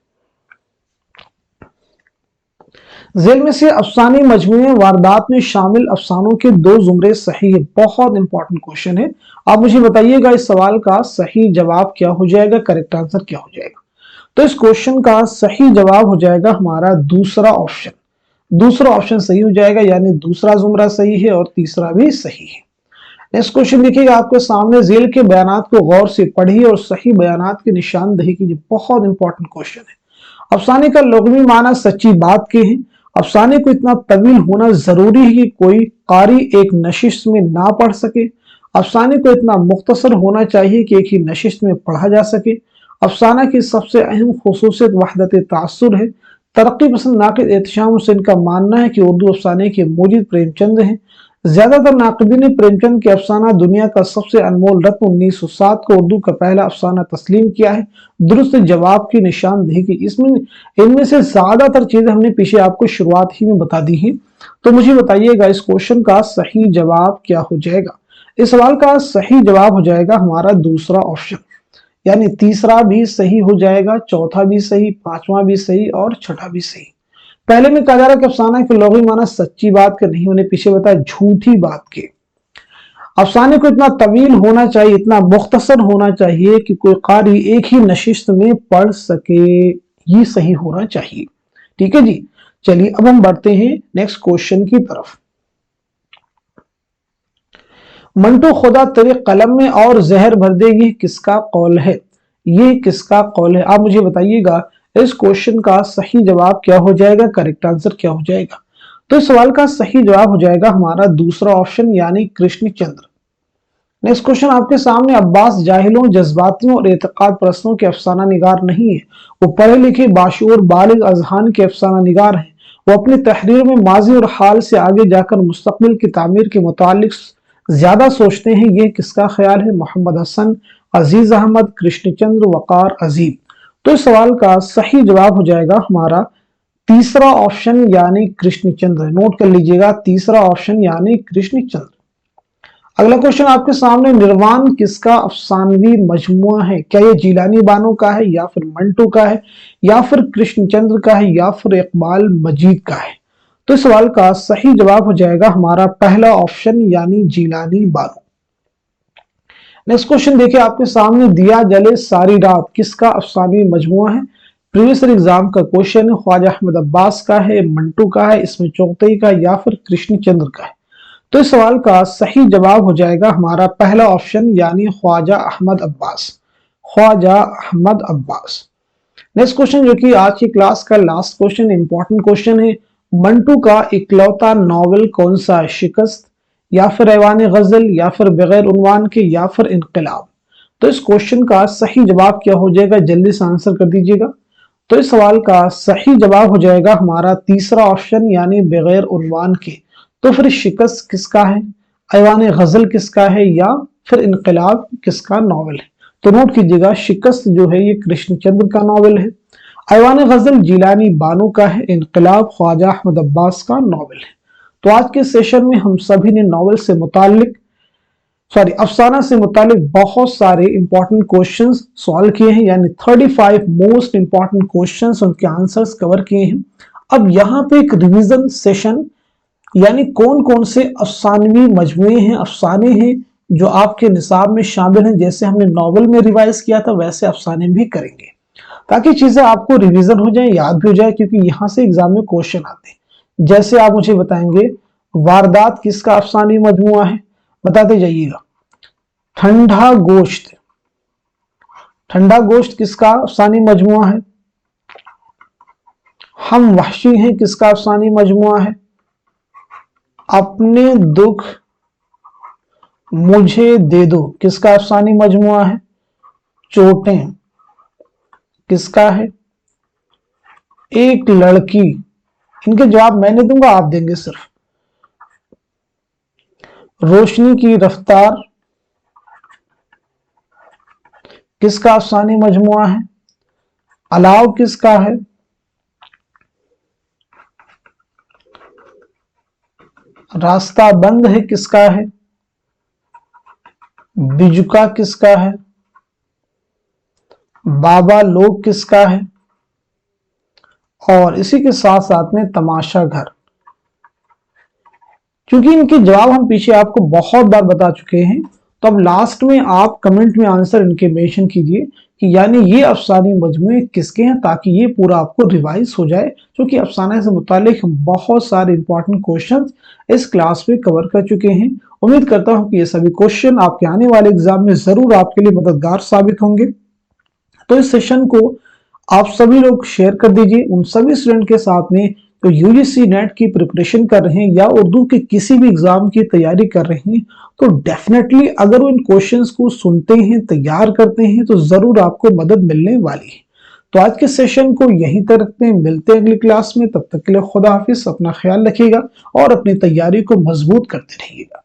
जेल में से अफसानी मजमूए वारदात में शामिल अफसानों के दो जुमरे सही है। बहुत इंपॉर्टेंट क्वेश्चन है। आप मुझे बताइएगा इस सवाल का सही जवाब क्या हो जाएगा, करेक्ट आंसर क्या हो जाएगा। तो इस क्वेश्चन का सही जवाब हो जाएगा हमारा दूसरा ऑप्शन। दूसरा ऑप्शन सही हो जाएगा, यानी दूसरा जुमरा सही है और तीसरा भी सही है। नेक्स्ट क्वेश्चन देखिएगा आपके सामने, जेल के बयानात को गौर से पढ़िए और सही बयानात की निशानदही कीजिए। बहुत इंपॉर्टेंट क्वेश्चन है। अफसाने का लुग़वी माना सच्ची बात के हैं। अफसाने को इतना तवील होना जरूरी है कि कोई कारी एक नशिस्त में ना पढ़ सके। अफसाने को इतना मुख्तसर होना चाहिए कि एक ही नशिस्त में पढ़ा जा सके। अफसाना की सबसे अहम खुसूसियत वहदत तासुर है। तरक्की पसंद नाक़िद एहतशाम हुसैन का मानना है कि उर्दू अफसाने के मूजिद प्रेमचंद हैं। ज्यादातर नाक़िदीन ने प्रेमचंद के अफसाना दुनिया का सबसे अनमोल रत्न 1907 को उर्दू का पहला अफसाना तस्लीम किया है। दुरुस्त जवाब की निशानदेही की, इसमें इनमें से ज्यादातर चीजें हमने पीछे आपको शुरुआत ही में बता दी हैं। तो मुझे बताइएगा इस क्वेश्चन का सही जवाब क्या हो जाएगा। इस सवाल का सही जवाब हो जाएगा हमारा दूसरा ऑप्शन, यानी तीसरा भी सही हो जाएगा, चौथा भी सही, पांचवा भी सही और छठा भी सही। पहले में कहा जा रहा है कि अफसाना के लुग़वी माना सच्ची बात के नहीं, उन्हें पीछे बताया झूठी बात के। अफसाने को इतना तवील होना चाहिए, इतना मुख्तसर होना चाहिए कि कोई कारी एक ही नशिस्त में पढ़ सके, ये सही होना चाहिए। ठीक है जी, चलिए अब हम बढ़ते हैं नेक्स्ट क्वेश्चन की तरफ। मंटू खुदा तेरे कलम में और जहर भर दे, ये किसका कौल है, ये किसका कौल है। आप मुझे बताइएगा इस क्वेश्चन का सही जवाब क्या हो जाएगा, करेक्ट आंसर क्या हो जाएगा। तो इस सवाल का सही जवाब हो जाएगा हमारा दूसरा ऑप्शन, यानी कृष्णचंद्र। नेक्स्ट क्वेश्चन आपके सामने, अब्बास जाहिलों, जज्बातियों और एतकाद परस्तों के अफसाना निगार नहीं है, वो पढ़े लिखे बाशऊर बालिग अजहान के अफसाना निगार हैं। वो अपनी तहरीर में माजी और हाल से आगे जाकर मुस्तकबिल की तामीर के मुतालिक ज्यादा सोचते हैं, ये किसका ख्याल है। मोहम्मद हसन, अजीज अहमद, कृष्णचंद्र, वकार अजीम। तो इस सवाल का सही जवाब हो जाएगा हमारा तीसरा ऑप्शन, यानी कृष्णचंद्र। नोट कर लीजिएगा, तीसरा ऑप्शन यानी कृष्णचंद्र। अगला क्वेश्चन आपके सामने, निर्वाण किसका अफसानवी मजमुआ है? क्या ये जीलानी बानो का है, या फिर मंटू का है, या फिर कृष्णचंद्र का है, या फिर इकबाल मजीद का है? तो इस सवाल का सही जवाब हो जाएगा हमारा पहला ऑप्शन यानी जीलानी बानो। नेक्स्ट क्वेश्चन देखिए आपके सामने, दिया जले सारी रात किसका अफसानवी मजमुआ है? प्रीवियस ईयर एग्जाम का क्वेश्चन है, ख्वाजा अहमद अब्बास का है, मंटू का है, इसमें चौगतई का, या फिर कृष्णचंद्र का है? तो इस सवाल का सही जवाब हो जाएगा हमारा पहला ऑप्शन यानी ख्वाजा अहमद अब्बास, ख्वाजा अहमद अब्बास। नेक्स्ट क्वेश्चन जो कि आज की क्लास का लास्ट क्वेश्चन, इंपॉर्टेंट क्वेश्चन है, मंटू का इकलौता नॉवेल कौन सा है? शिकस्त, या फिर ऐवान गजल, या फिर बगैर उन्वान के, या फिर इनकलाब? तो इस क्वेश्चन का सही जवाब क्या हो जाएगा, जल्दी से आंसर कर दीजिएगा। तो इस सवाल का सही जवाब हो जाएगा हमारा तीसरा ऑप्शन यानी बगैर उन्वान के। तो फिर शिकस्त किसका है, ऐवान गजल किसका है, या फिर इनकलाब किसका नॉवेल है? तो नोट कीजिएगा, शिकस्त जो है ये कृष्णचंद्र का नॉवेल है, ऐवान गजल जीलानी बानो का है, इनकलाब ख्वाजा अहमद अब्बास का नॉवेल है। तो आज के सेशन में हम सभी ने नॉवेल से मुतालिक अफसाना से मुतालिक बहुत सारे इंपॉर्टेंट क्वेश्चंस सॉल्व किए हैं, यानी 35 मोस्ट इंपॉर्टेंट क्वेश्चंस, उनके आंसर्स कवर किए हैं। अब यहाँ पे एक रिवीजन सेशन, यानी कौन कौन से अफसानवी मजमुए हैं, अफसाने हैं जो आपके निसाब में शामिल हैं। जैसे हमने नॉवेल में रिवाइज किया था वैसे अफसाने भी करेंगे, ताकि चीजें आपको रिवीजन हो जाए, याद भी हो जाए, क्योंकि यहाँ से एग्जाम में क्वेश्चन आते हैं। जैसे आप मुझे बताएंगे, वारदात किसका अफसानी मजमुआ है? बताते जाइएगा। ठंडा गोश्त, ठंडा गोश्त किसका अफसानी मजमुआ है? हम वहशी हैं किसका अफसानी मजमुआ है? अपने दुख मुझे दे दो किसका अफसानी मजमुआ है? चोटें किसका है? एक लड़की, इनके जवाब मैं नहीं दूंगा, आप देंगे सिर्फ। रोशनी की रफ्तार किसका अफसानी मजमुआ है? अलाव किसका है? रास्ता बंद है किसका है? बिजुका किसका है? बाबा लोग किसका है? और इसी के साथ साथ में तमाशा घर। क्योंकि इनके जवाब हम पीछे आपको बहुत बार बता चुके हैं, तो अब लास्ट में आप कमेंट में आंसर इनके मेंशन कीजिए कि यानी ये अफसानी मजमुए किसके हैं, ताकि ये पूरा आपको रिवाइज हो जाए। क्योंकि अफसाने से मुतालिक हम बहुत सारे इंपॉर्टेंट क्वेश्चंस इस क्लास में कवर कर चुके हैं। उम्मीद करता हूं कि ये सभी क्वेश्चन आपके आने वाले एग्जाम में जरूर आपके लिए मददगार साबित होंगे। तो इस सेशन को आप सभी लोग शेयर कर दीजिए उन सभी स्टूडेंट के साथ में तो यूजीसी नेट की प्रिपरेशन कर रहे हैं या उर्दू के किसी भी एग्जाम की तैयारी कर रहे हैं। तो डेफिनेटली अगर वो इन क्वेश्चंस को सुनते हैं, तैयार करते हैं, तो जरूर आपको मदद मिलने वाली है। तो आज के सेशन को यहीं तक रखते हैं, मिलते हैं अगली क्लास में। तब तक के लिए खुदा हाफिज, अपना ख्याल रखिएगा और अपनी तैयारी को मजबूत करते रहिएगा।